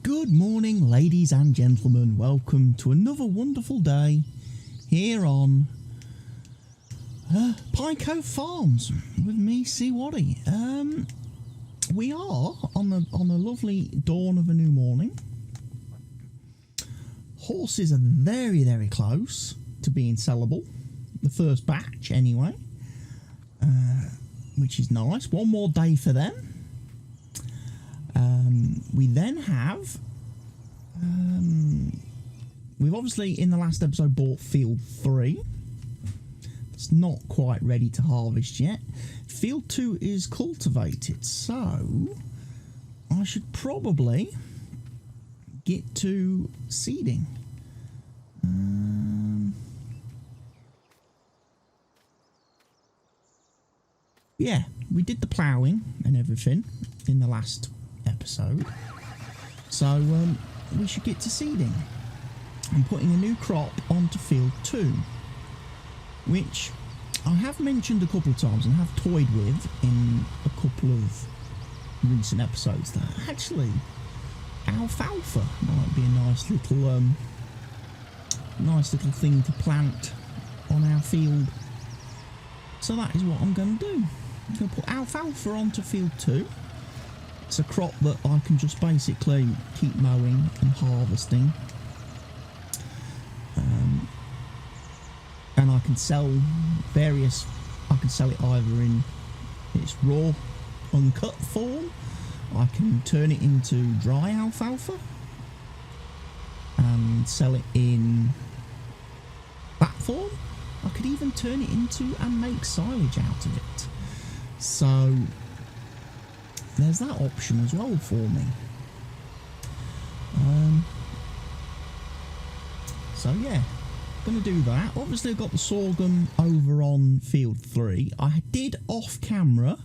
Good morning, ladies and gentlemen. Welcome to another wonderful day here on Pine Cove Farms with me, CWATTYESO. We are on a lovely dawn of a new morning. Horses are very, very close to being sellable. The first batch, anyway, which is nice. One more day for them. We then have, we've obviously in the last episode bought field 3. It's not quite ready to harvest yet. Field 2 is cultivated, so I should probably get to seeding. Yeah, we did the ploughing and everything in the last episode, so we should get to seeding. I'm putting a new crop onto field 2, which I have mentioned a couple of times and have toyed with in a couple of recent episodes. That actually alfalfa might be a nice little thing to plant on our field. So that is what I'm going to do. I'm going to put alfalfa onto field 2. It's a crop that I can just basically keep mowing and harvesting. And I can sell various, I can sell it either in its raw, uncut form. I can turn it into dry alfalfa and sell it in fat form. I could even turn it into and make silage out of it. So there's that option as well for me. So yeah, going to do that. Obviously I've got the sorghum over on field 3. I did off camera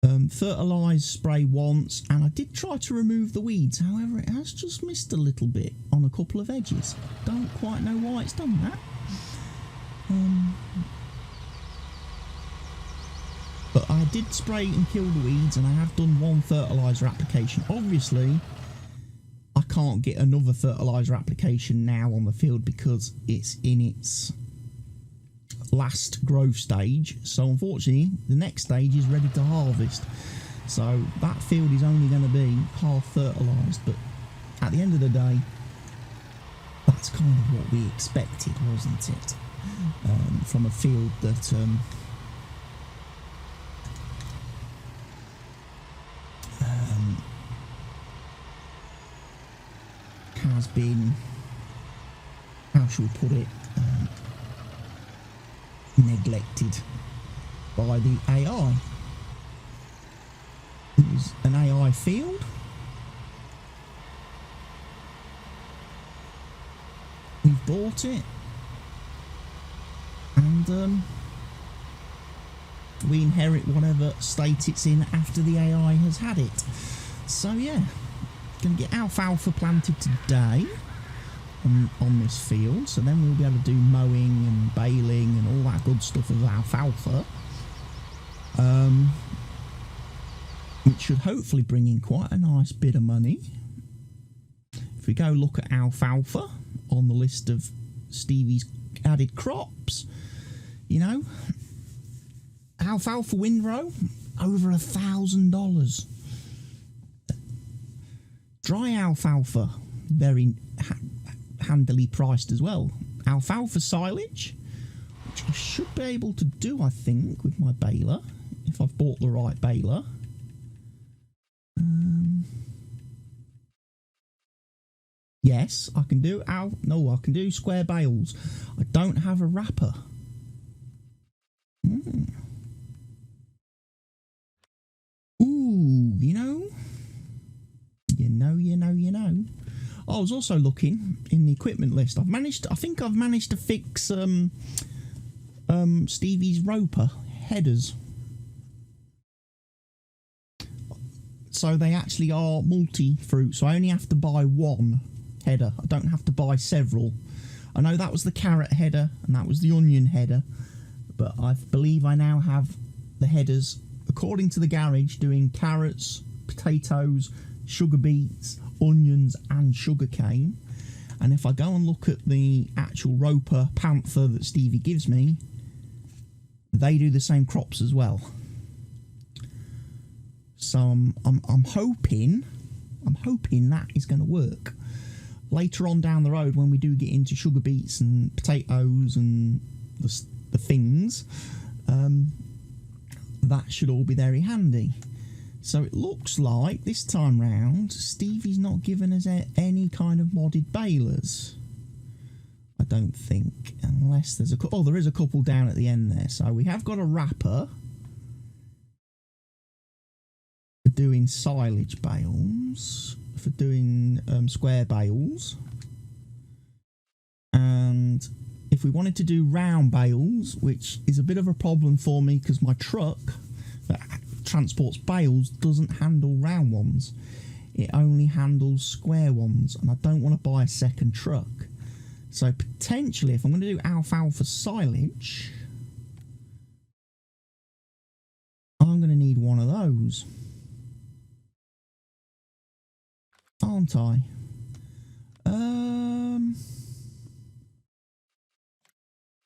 fertilise spray once, and I did try to remove the weeds. However, it has just missed a little bit on a couple of edges. Don't quite know why it's done that. But I did spray and kill the weeds, and I have done one fertiliser application. Obviously, I can't get another fertiliser application now on the field because it's in its last growth stage. So unfortunately, the next stage is ready to harvest. So that field is only going to be half fertilised. But at the end of the day, that's kind of what we expected, wasn't it? From a field that has been, how shall we put it, neglected by the AI. It was an AI field. We've bought it, and we inherit whatever state it's in after the AI has had it. So yeah, going to get alfalfa planted today on this field, so then we'll be able to do mowing and baling and all that good stuff of alfalfa, which should hopefully bring in quite a nice bit of money. If we go look at alfalfa on the list of Stevie's added crops, you know, alfalfa windrow over $1,000. Dry alfalfa very handily priced as well. Alfalfa silage, which I should be able to do, I think, with my baler, if I've bought the right baler. Yes, I can do I can do square bales. I don't have a wrapper. Ooh, you know. I was also looking in the equipment list. I think I've managed to fix Stevie's roper headers. So they actually are multi-fruit, so I only have to buy one header. I don't have to buy several. I know that was the carrot header and that was the onion header, but I believe I now have the headers, according to the garage, doing carrots, potatoes, sugar beets, onions and sugarcane. And if I go and look at the actual Roper Panther that Stevie gives me, they do the same crops as well. So I'm hoping that is going to work. Later on down the road, when we do get into sugar beets and potatoes and the things, that should all be very handy. So it looks like this time round, Stevie's not given us any kind of modded balers. I don't think, unless there's a couple. Oh, there is a couple down at the end there. So we have got a wrapper for doing silage bales, for doing square bales. And if we wanted to do round bales, which is a bit of a problem for me because my truck that transports bales doesn't handle round ones, it only handles square ones, and I don't want to buy a second truck. So potentially, if I'm going to do alfalfa silage, I'm going to need one of those, aren't I?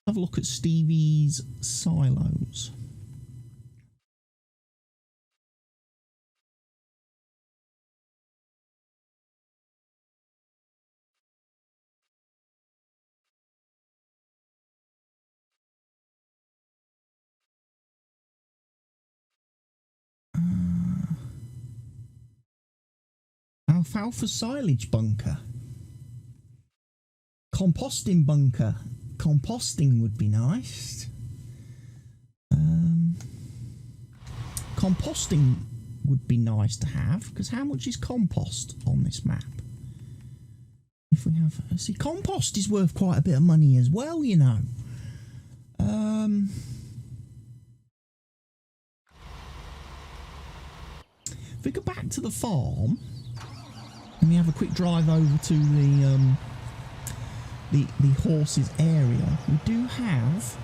Have a look at Stevie's silos. Alfalfa silage bunker. Composting bunker. Composting would be nice. Composting would be nice to have, because how much is compost on this map? If we have, see, compost is worth quite a bit of money as well, you know. If we go back to the farm and we have a quick drive over to the horses area, we do have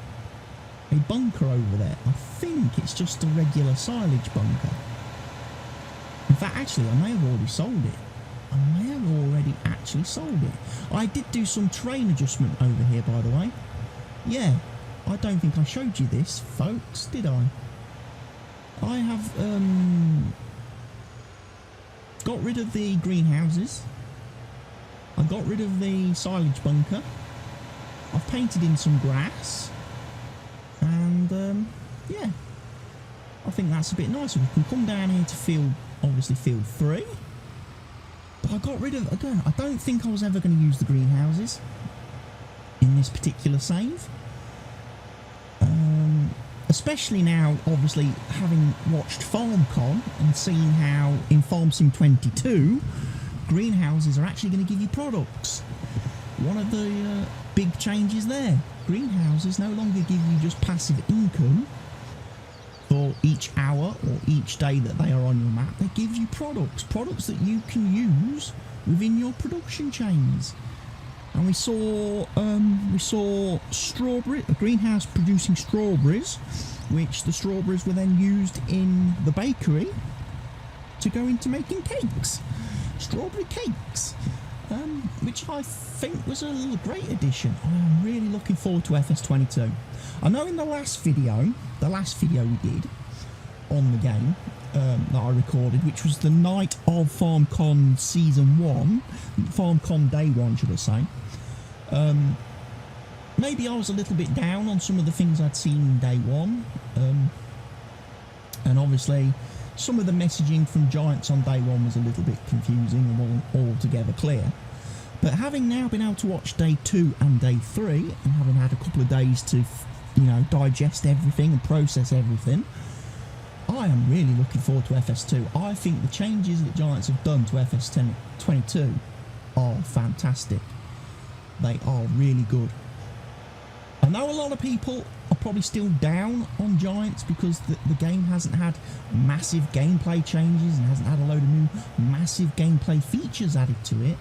a bunker over there. I think it's just a regular silage bunker. In fact, actually, I may have already sold it. I may have already actually sold it. I did do some terrain adjustment over here, by the way. Yeah, I don't think I showed you this, folks, did I? I have got rid of the greenhouses. I got rid of the silage bunker. I've painted in some grass. And, yeah. I think that's a bit nicer. We can come down here to field, obviously field 3. But I got rid of, again, I don't think I was ever going to use the greenhouses in this particular save. Especially now, obviously, having watched FarmCon and seen how in Farm Sim 22, greenhouses are actually going to give you products. One of the big changes there. Greenhouses no longer give you just passive income for each hour or each day that they are on your map. They give you products that you can use within your production chains. And we saw strawberry, a greenhouse producing strawberries, which the strawberries were then used in the bakery to go into making cakes, strawberry cakes, which I think was a great addition. I'm really looking forward to FS22. I know in the last video we did on the game that I recorded, which was the night of FarmCon Season 1, FarmCon Day 1 should I say, maybe I was a little bit down on some of the things I'd seen in Day 1, and obviously some of the messaging from Giants on Day 1 was a little bit confusing and wasn't altogether clear. But having now been able to watch Day 2 and Day 3, and having had a couple of days to, you know, digest everything and process everything, I am really looking forward to FS2. I think the changes that Giants have done to FS22 are fantastic. They are really good. I know a lot of people are probably still down on Giants because the game hasn't had massive gameplay changes and hasn't had a load of new massive gameplay features added to it.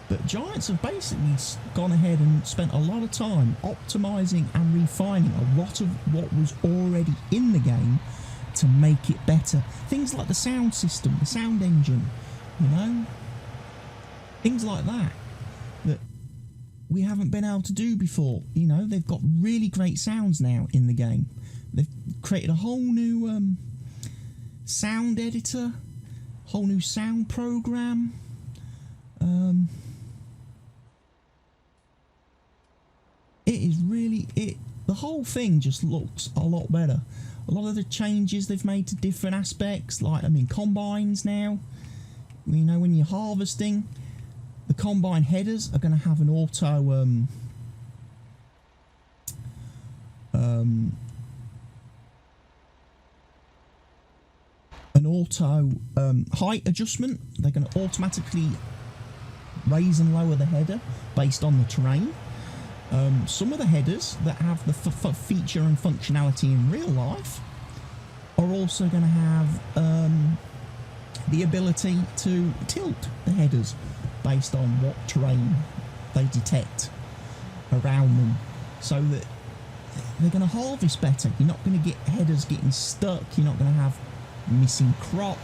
But Giants have basically gone ahead and spent a lot of time optimising and refining a lot of what was already in the game to make it better. Things like the sound system, the sound engine, you know, Things like that that we haven't been able to do before. You know, they've got really great sounds now in the game. They've created a whole new sound editor, whole new sound program. It is really the whole thing just looks a lot better. A lot of the changes they've made to different aspects, like combines now. You know, when you're harvesting, the combine headers are going to have an auto height adjustment. They're going to automatically raise and lower the header based on the terrain. Some of the headers that have the feature and functionality in real life are also going to have the ability to tilt the headers based on what terrain they detect around them, so that they're going to harvest better. You're not going to get headers getting stuck. You're not going to have missing crop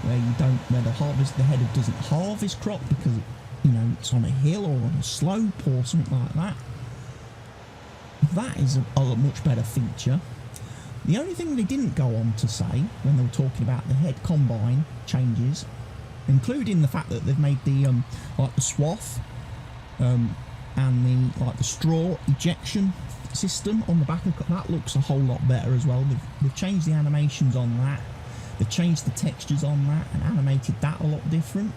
where the header doesn't harvest crop because it's on a hill or on a slope or something like that. That is a much better feature. The only thing they didn't go on to say when they were talking about the head combine changes, including the fact that they've made the the swath and the straw ejection system on the back of that looks a whole lot better as well. They've changed the animations on that. They've changed the textures on that and animated that a lot different.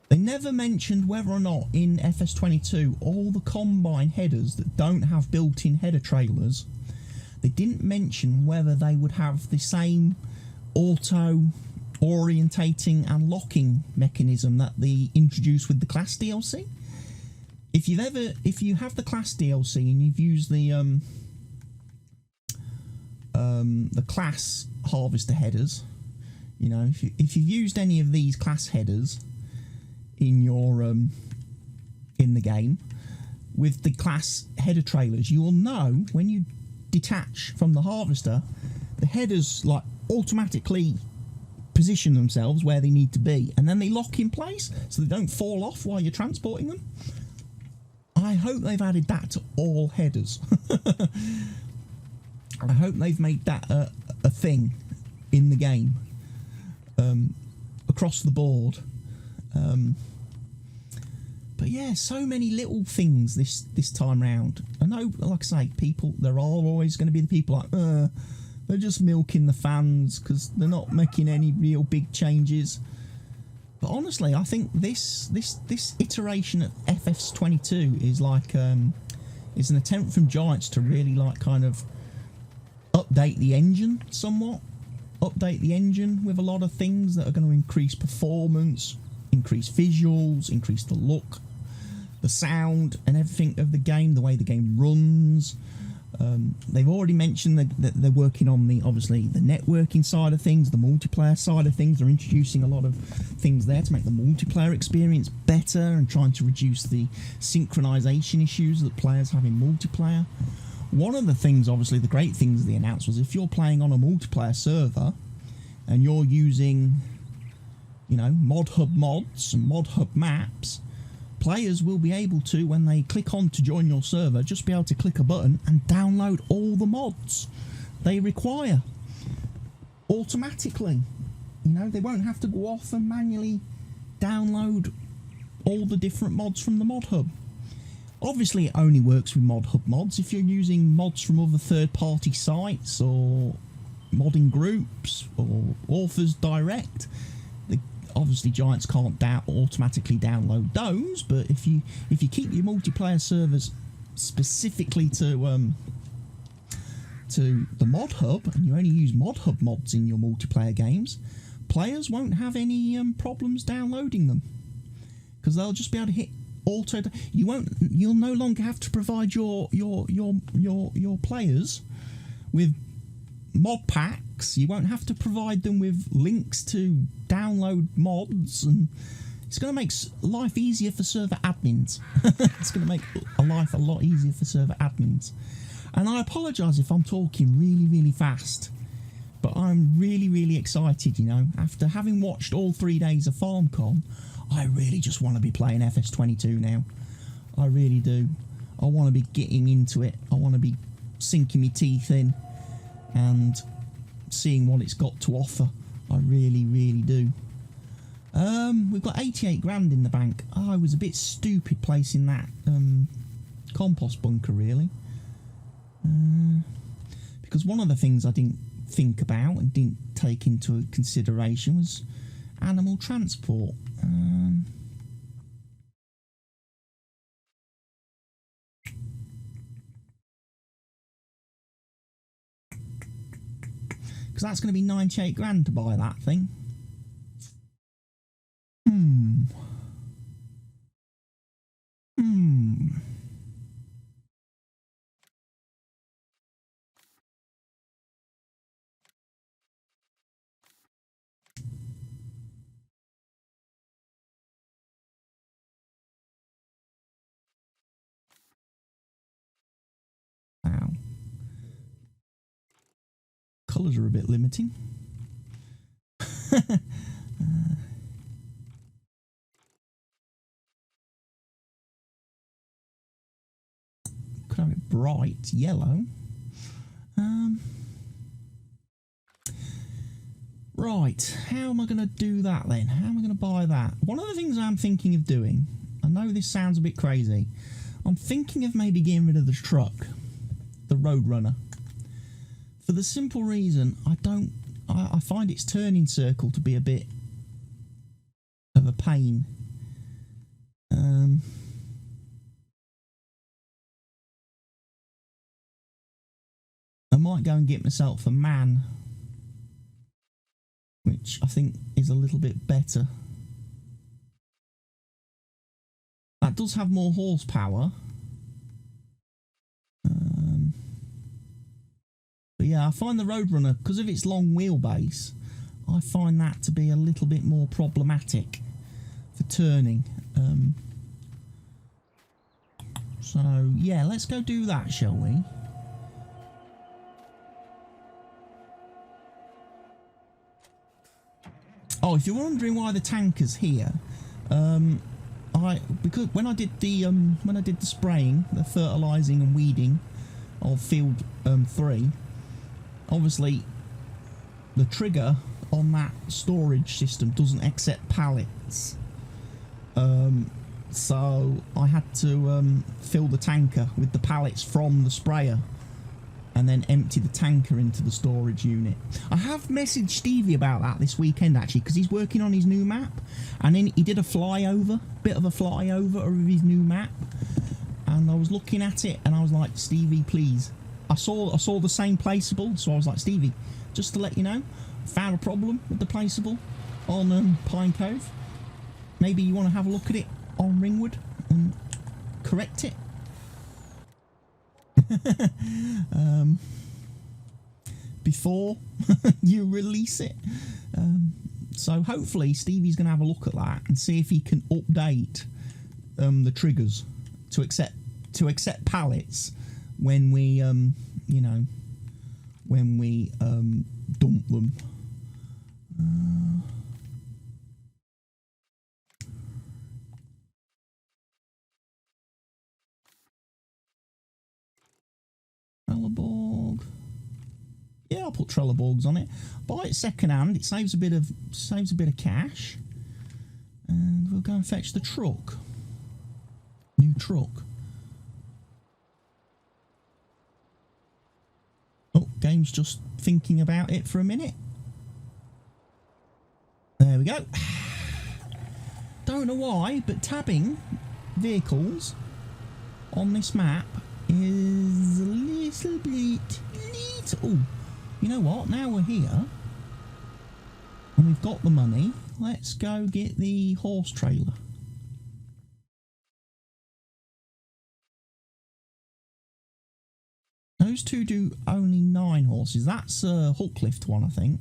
They never mentioned whether or not in FS22 all the combine headers that don't have built-in header trailers, they didn't mention whether they would have the same auto orientating and locking mechanism that they introduced with the class DLC. If you have the class DLC and you've used the class harvester headers, if you've used any of these class headers in your in the game with the class header trailers, you will know when you detach from the harvester, the headers automatically position themselves where they need to be, and then they lock in place so they don't fall off while you're transporting them. I hope they've added that to all headers. I hope they've made that a thing in the game across the board. But yeah, so many little things this time round. I know, like I say, there are always going to be the people like, they're just milking the fans because they're not making any real big changes. But honestly, I think this iteration of FS22 is an attempt from Giants to really kind of update the engine somewhat. Update the engine with a lot of things that are going to increase performance, increase visuals, increase the look, the sound and everything of the game, the way the game runs. They've already mentioned that they're working on obviously the networking side of things, the multiplayer side of things. They're introducing a lot of things there to make the multiplayer experience better and trying to reduce the synchronization issues that players have in multiplayer. One of the things, obviously the great things they announced, was if you're playing on a multiplayer server and you're using ModHub mods and ModHub maps, players will be able to, when they click on to join your server, just be able to click a button and download all the mods they require automatically. They won't have to go off and manually download all the different mods from the ModHub. Obviously it only works with ModHub mods. If you're using mods from other third-party sites or modding groups or authors direct, obviously Giants can't automatically download those. But if you keep your multiplayer servers specifically to the ModHub and you only use ModHub mods in your multiplayer games, players won't have any problems downloading them because they'll just be able to hit auto. You'll no longer have to provide your players with mod packs. You won't have to provide them with links to download mods, and it's going to make life easier for server admins. It's going to make life a lot easier for server admins. And I apologise if I'm talking really, really fast, But I'm really, really excited, you know. After having watched all 3 days of FarmCon, I really just want to be playing FS22 now. I really do. I want to be getting into it. I want to be sinking my teeth in and seeing what it's got to offer. I really, really do. We've got 88 grand in the bank. I was a bit stupid placing that compost bunker, really. Because one of the things I didn't think about and didn't take into consideration was animal transport. Because that's going to be 98 grand to buy that thing. Wow. Colours are a bit limiting. Could have it bright yellow. Right, how am I going to do that then? How am I going to buy that? One of the things I'm thinking of doing, I know this sounds a bit crazy, I'm thinking of maybe getting rid of the truck, the Roadrunner, for the simple reason I find its turning circle to be a bit of a pain. I might go and get myself a Man, which I think is a little bit better. That does have more horsepower. But yeah, I find the Roadrunner, because of its long wheelbase, I find that to be a little bit more problematic for turning. So yeah, let's go do that, shall we? Oh, if you're wondering why the tanker's here, because when I did the spraying, the fertilising and weeding of field 3, obviously the trigger on that storage system doesn't accept pallets, so I had to fill the tanker with the pallets from the sprayer and then empty the tanker into the storage unit. I have messaged Stevie about that this weekend, actually, because he's working on his new map, and then he did a bit of a flyover of his new map, and I was looking at it and I was like, Stevie, please. I saw the same placeable, so I was like, Stevie, just to let you know, found a problem with the placeable on Pine Cove. Maybe you want to have a look at it on Ringwood and correct it. Before you release it. So hopefully Stevie's going to have a look at that and see if he can update the triggers to accept pallets when we you know, when we dump them. Trelleborg. Yeah, I'll put Trelleborgs on it. Buy it second hand. It saves a bit of cash. And we'll go and fetch the truck. New truck. Oh, game's just thinking about it for a minute. There we go. Don't know why, but tabbing vehicles on this map is a little bit. Oh, you know what? Now we're here and we've got the money. Let's go get the horse trailer. Those two do only 9 horses. That's a hook lift one, I think.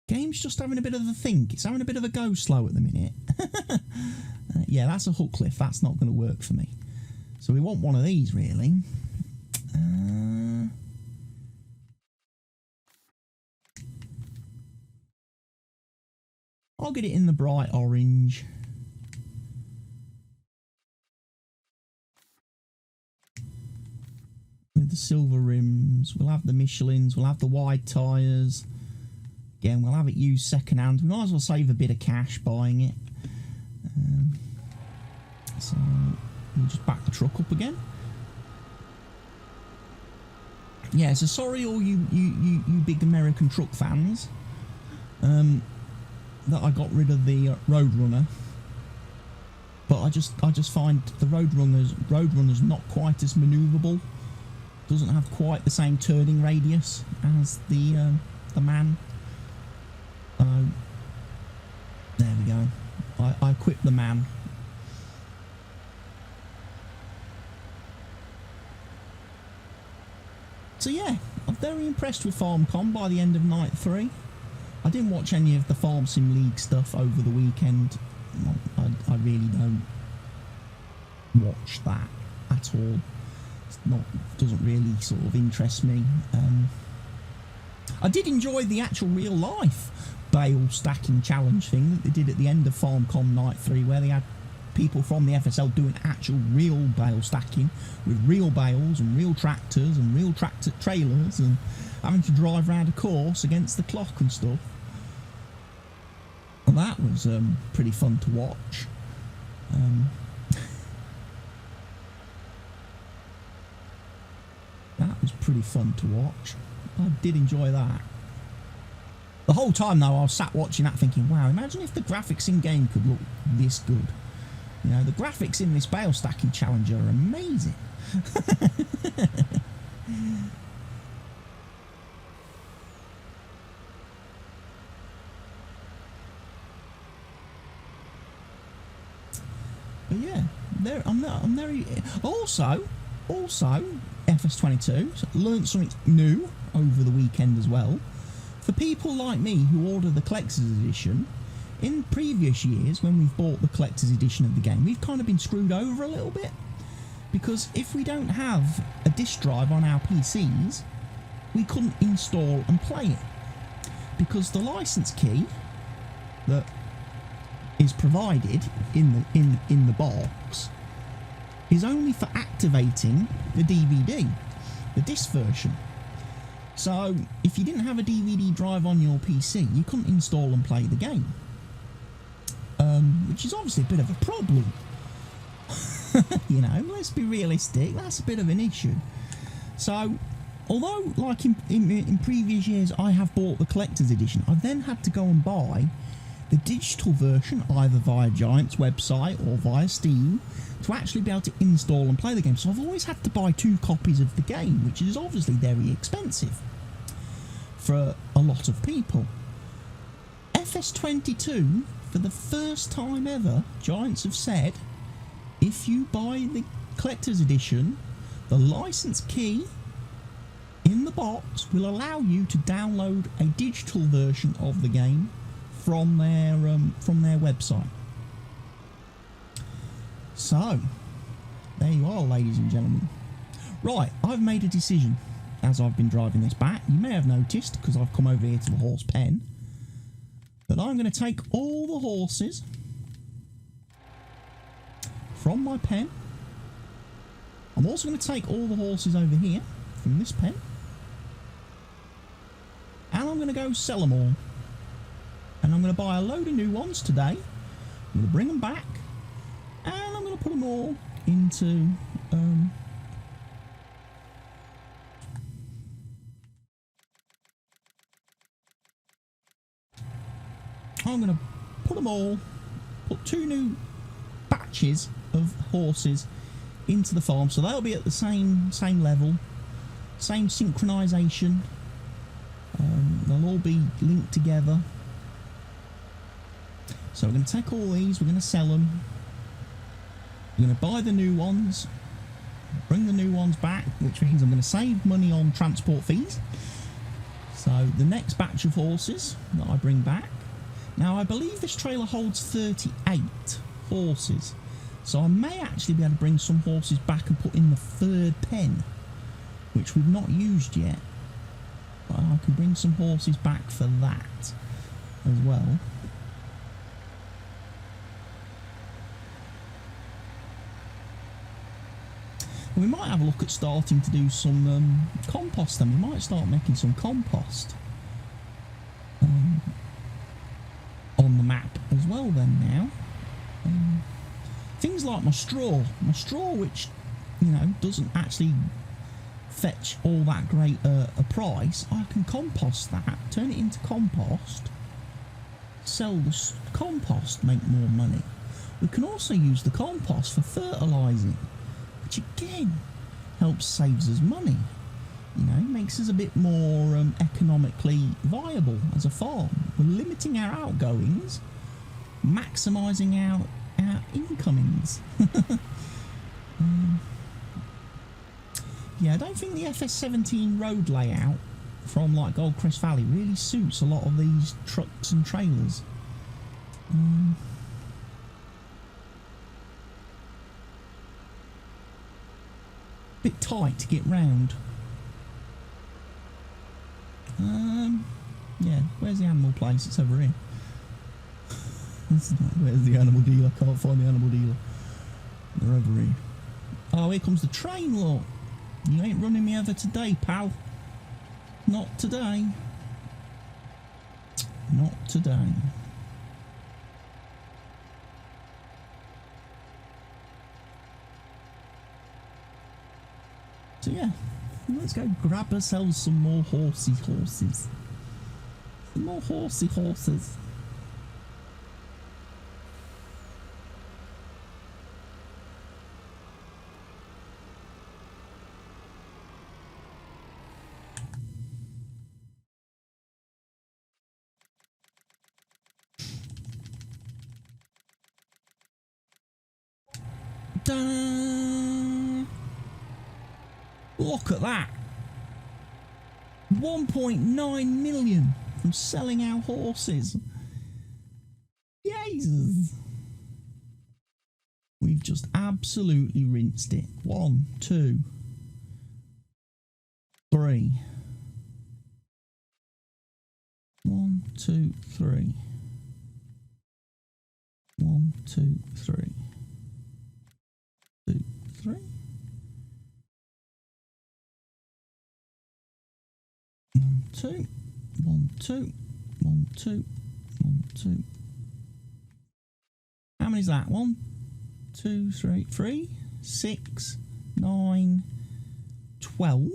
Game's just having a bit of a think. It's having a bit of a go slow at the minute. Yeah, that's a hook lift. That's not going to work for me. So we want one of these, really. I'll get it in the bright orange. With the silver rims. We'll have the Michelins. We'll have the wide tyres. Again, we'll have it used second hand. We might as well save a bit of cash buying it. So we'll just back the truck up again. Yeah, so sorry all you big American truck fans that I got rid of the Roadrunner. But I just find the Roadrunner's not quite as manoeuvrable. Doesn't have quite the same turning radius as the Man. There we go. I equipped the Man. So yeah, I'm very impressed with FarmCom by the end of night 3. I didn't watch any of the Farm Sim League stuff over the weekend. I really don't watch that at all. Doesn't really sort of interest me. I did enjoy the actual real life bale stacking challenge thing that they did at the end of FarmCom Night 3, where they had people from the FSL doing actual real bale stacking with real bales and real tractors and real tractor trailers and having to drive around a course against the clock and stuff. And that was pretty fun to watch. That was pretty fun to watch. I did enjoy that. The whole time though I was sat watching that thinking, wow, imagine if the graphics in game could look this good. You know, the graphics in this bale stacking challenge are amazing. But yeah, I'm very also FS19 so learned something new over the weekend as well. For people like me who order the collector's edition, in previous years when we've bought the collector's edition of the game, we've kind of been screwed over a little bit, because if we don't have a disc drive on our PCs, we couldn't install and play it, because the license key that is provided in the box is only for activating the DVD, the disc version. So if you didn't have a DVD drive on your PC, you couldn't install and play the game, which is obviously a bit of a problem. You know, let's be realistic, that's a bit of an issue. So although like in previous years I have bought the collector's edition, I've then had to go and buy the digital version either via Giant's website or via Steam to actually be able to install and play the game. So I've always had to buy 2 copies of the game, which is obviously very expensive for a lot of people. FS22, for the first time ever, Giants have said if you buy the collector's edition, the license key in the box will allow you to download a digital version of the game from their website. So there you are, ladies and gentlemen. Right, I've made a decision as I've been driving this back. You may have noticed, because I've come over here to the horse pen, that I'm going to take all the horses from my pen. I'm also going to take all the horses over here from this pen, and I'm going to go sell them all. And I'm going to buy a load of new ones today. I'm going to bring them back, and I'm going to put them all into I'm going to put 2 new batches of horses into the farm, so they'll be at the same level, same synchronization. They'll all be linked together. So we're going to take all these, we're going to sell them, we're going to buy the new ones, bring the new ones back, which means I'm going to save money on transport fees. So the next batch of horses that I bring back, now I believe this trailer holds 38 horses, So I may actually be able to bring some horses back and put in the third pen, which we've not used yet. But I can bring some horses back for that as well. We might have a look at starting to do some compost then. We might start making some compost on the map as well then now. Things like my straw which, you know, doesn't actually fetch all that great a price. I can compost that, turn it into compost, sell the compost, make more money. We can also use the compost for fertilising, which again helps saves us money. You know, makes us a bit more economically viable as a farm. We're limiting our outgoings, maximising our incomings. Yeah, I don't think the FS19 road layout from like Goldcrest Valley really suits a lot of these trucks and trailers. Bit tight to get round. Yeah, where's the animal place? It's over here. Where's the animal dealer? Can't find the animal dealer. They're over here. Oh, here comes the train, look. You ain't running me over today, pal. Not today. Not today. So yeah, let's go grab ourselves some more horses. Some more horses. Ta-da! Look at that. 1.9 million from selling our horses. Jesus. We've just absolutely rinsed it. 1, 2, 3. 1, 2, 3. 1, 2, 3. 2, 3. 1, 2, 1, 2, 1, 2, 1, 2. How many is that? 1, 2, 3, 3, 6, 9, 12,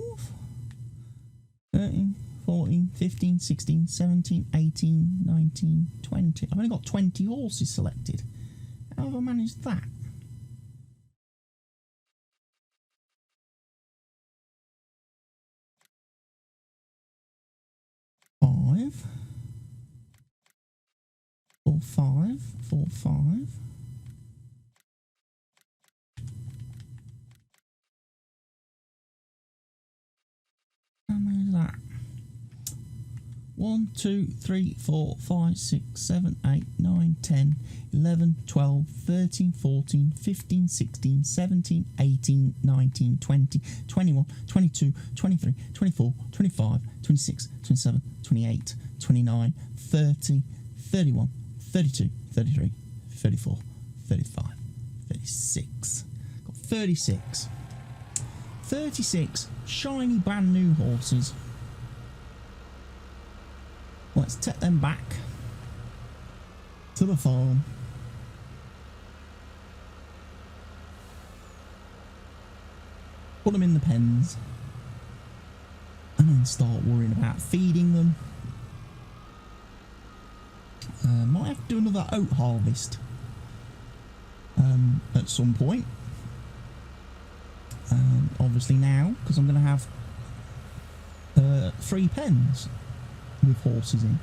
13, 14, 15, 16, 17, 18, 19, 20. I've only got 20 horses selected. How have I managed that? Four, five. How many is that? 1, 2, 3, 4, 5, 6, 7, 8, 9, 10, 11, 12, 13, 14, 15, 16, 17, 18, 19, 20, 21, 22, 23, 24, 25, 26, 27, 28, 29, 30, 31, 32, 33, 34, 35, 36. Got 36. 36 shiny brand new horses. Let's take them back to the farm. Put them in the pens. And then start worrying about feeding them. Might have to do another oat harvest at some point. Obviously now, because I'm going to have 3 pens with horses in.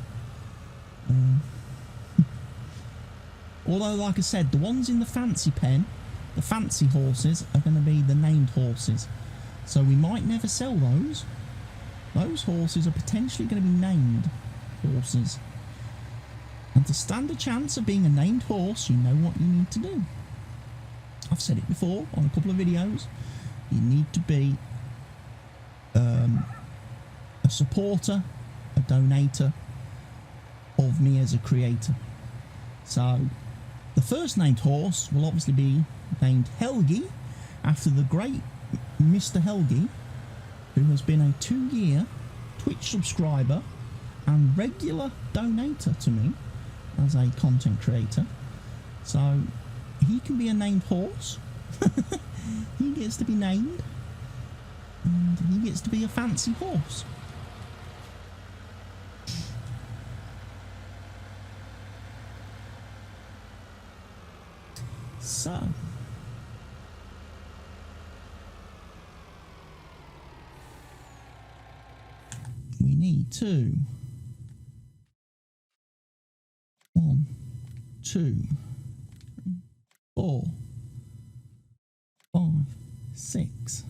Although, like I said, the ones in the fancy pen, the fancy horses, are going to be the named horses. So we might never sell those. Those horses are potentially going to be named horses. And to stand a chance of being a named horse, you know what you need to do. I've said it before on a couple of videos, you need to be a supporter, a donator of me as a creator. So the first named horse will obviously be named Helgi, after the great Mr. Helgi, who has been a 2-year Twitch subscriber and regular donator to me as a content creator. So he can be a named horse. He gets to be named, and he gets to be a fancy horse. So we need to 1, 2, 3, 4, 5, 6,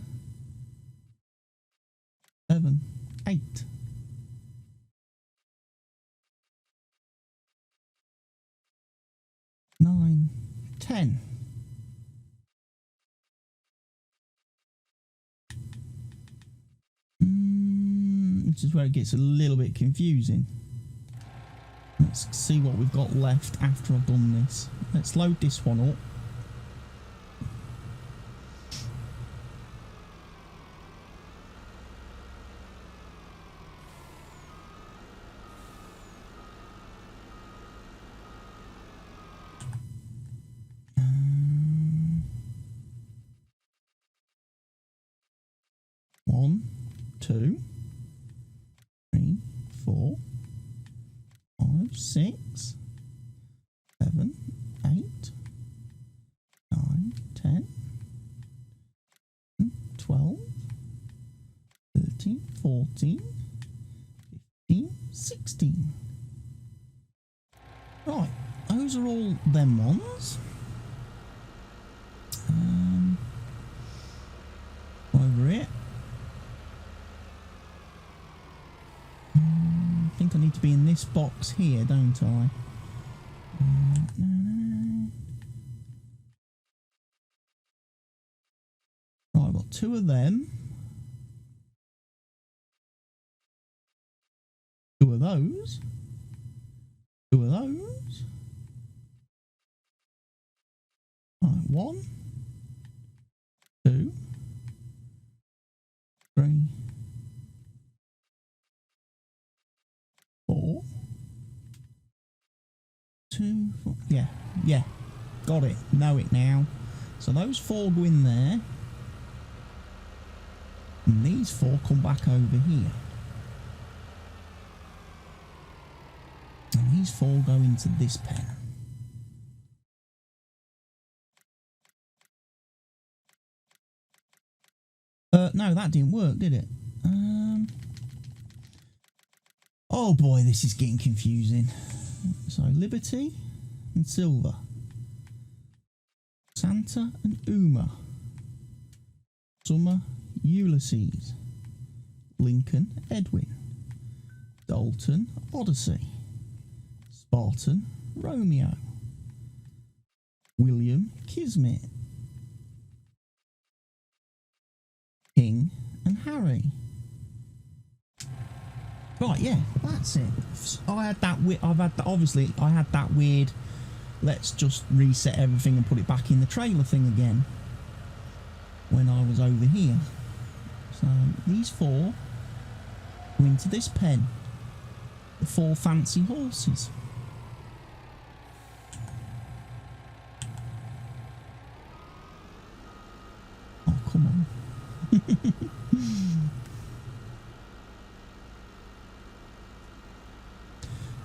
7, 8, 9, 10. Which is where it gets a little bit confusing. Let's see what we've got left after I've done this. Let's load this one up. One, 2, 3, 4, 5, 6, 7, 8, 9, 10, 12, 13, 14, 15, 16. Right, those are all them ones. Over it. I think I need to be in this box here, don't I? Right, I've got 2 of them. 2 of those. 2 of those. Right, 1, 2, 3, 4, 2, 4. Yeah, got it. Know it now. So those 4 go in there, and these 4 come back over here, and these 4 go into this pen. No, that didn't work, did it? Oh boy, this is getting confusing. So Liberty and Silver, Santa and Uma, Summer, Ulysses, Lincoln, Edwin, Dalton, Odyssey, Spartan, Romeo, William, Kismet, King and Harry. Right, yeah, that's it. I had that. Obviously, I had that weird. Let's just reset everything and put it back in the trailer thing again when I was over here. So these 4 go into this pen. The 4 fancy horses. Oh, come on.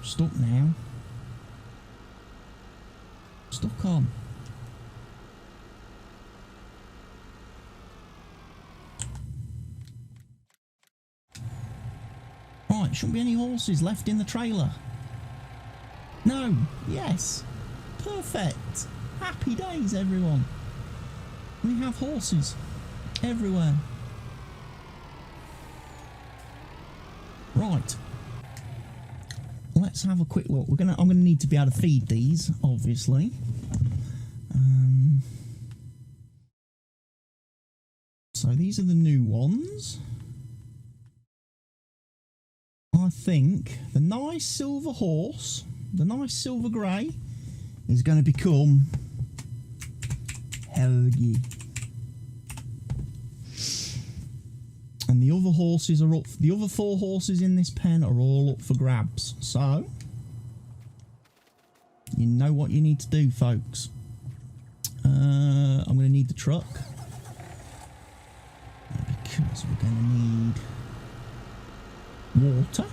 Stuck now. Stuck on. Right, shouldn't be any horses left in the trailer. No, yes. Perfect. Happy days, everyone. We have horses everywhere. Right. Let's have a quick look. I'm gonna need to be able to feed these, obviously. So these are the new ones. I think the nice silver horse, the nice silver grey, is going to become Helgi. And the other horses are up. The other 4 horses in this pen are all up for grabs. So you know what you need to do, folks. I'm going to need the truck because we're going to need water.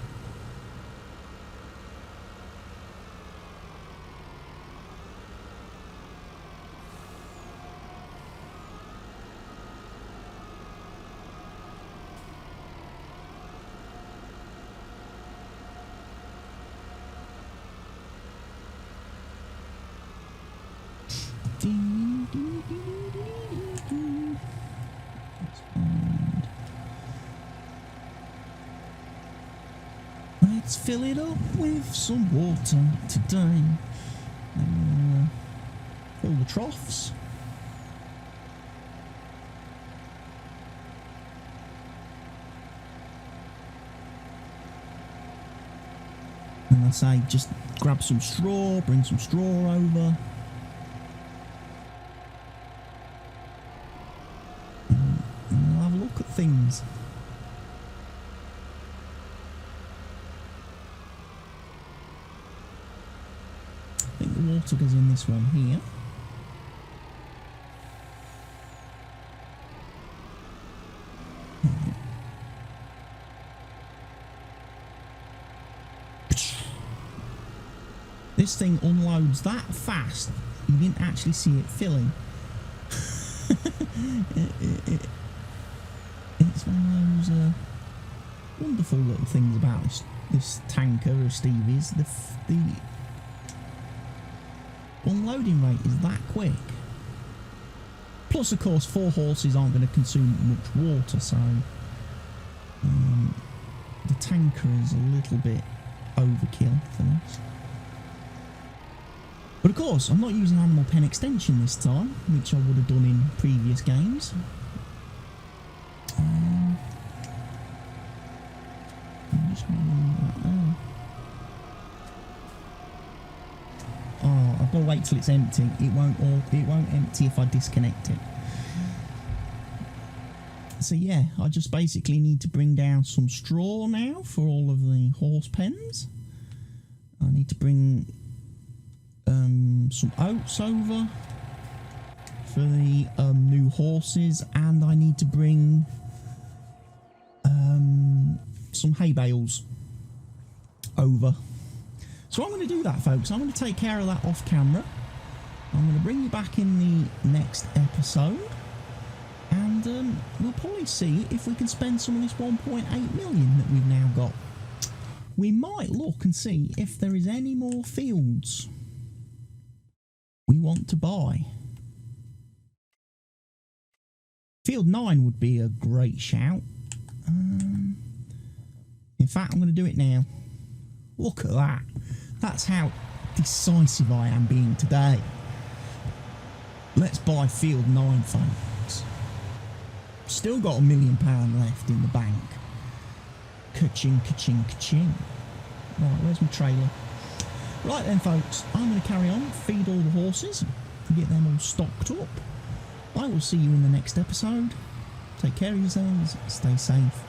Let's fill it up with some water today. Fill the troughs. And I say just grab some straw, bring some straw over. And we'll have a look at things. I think the water goes in this one here. This thing unloads that fast, you didn't actually see it filling. It's one of those wonderful little things about this tanker of Stevie's. The unloading rate is that quick. Plus, of course, 4 horses aren't going to consume much water, so the tanker is a little bit overkill for this. But of course, I'm not using animal pen extension this time, which I would have done in previous games. I'm just going to leave that there. Oh, I've got to wait till it's empty. It won't empty if I disconnect it. So yeah, I just basically need to bring down some straw now for all of the horse pens. I need to bring some oats over for the new horses, and I need to bring some hay bales over. So I'm going to do that, folks. I'm going to take care of that off camera. I'm going to bring you back in the next episode, and we'll probably see if we can spend some of this 1.8 million that we've now got. We might look and see if there is any more fields we want to buy. Field 9 would be a great shout. In fact, I'm going to do it now. Look at that. That's how decisive I am being today. Let's buy Field 9, folks. Still got £1 million left in the bank. Ka-ching, ka-ching, ka-ching. Right, where's my trailer? Right then, folks, I'm going to carry on, feed all the horses, get them all stocked up. I will see you in the next episode. Take care of yourselves, stay safe,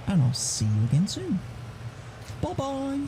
and I'll see you again soon. Bye-bye.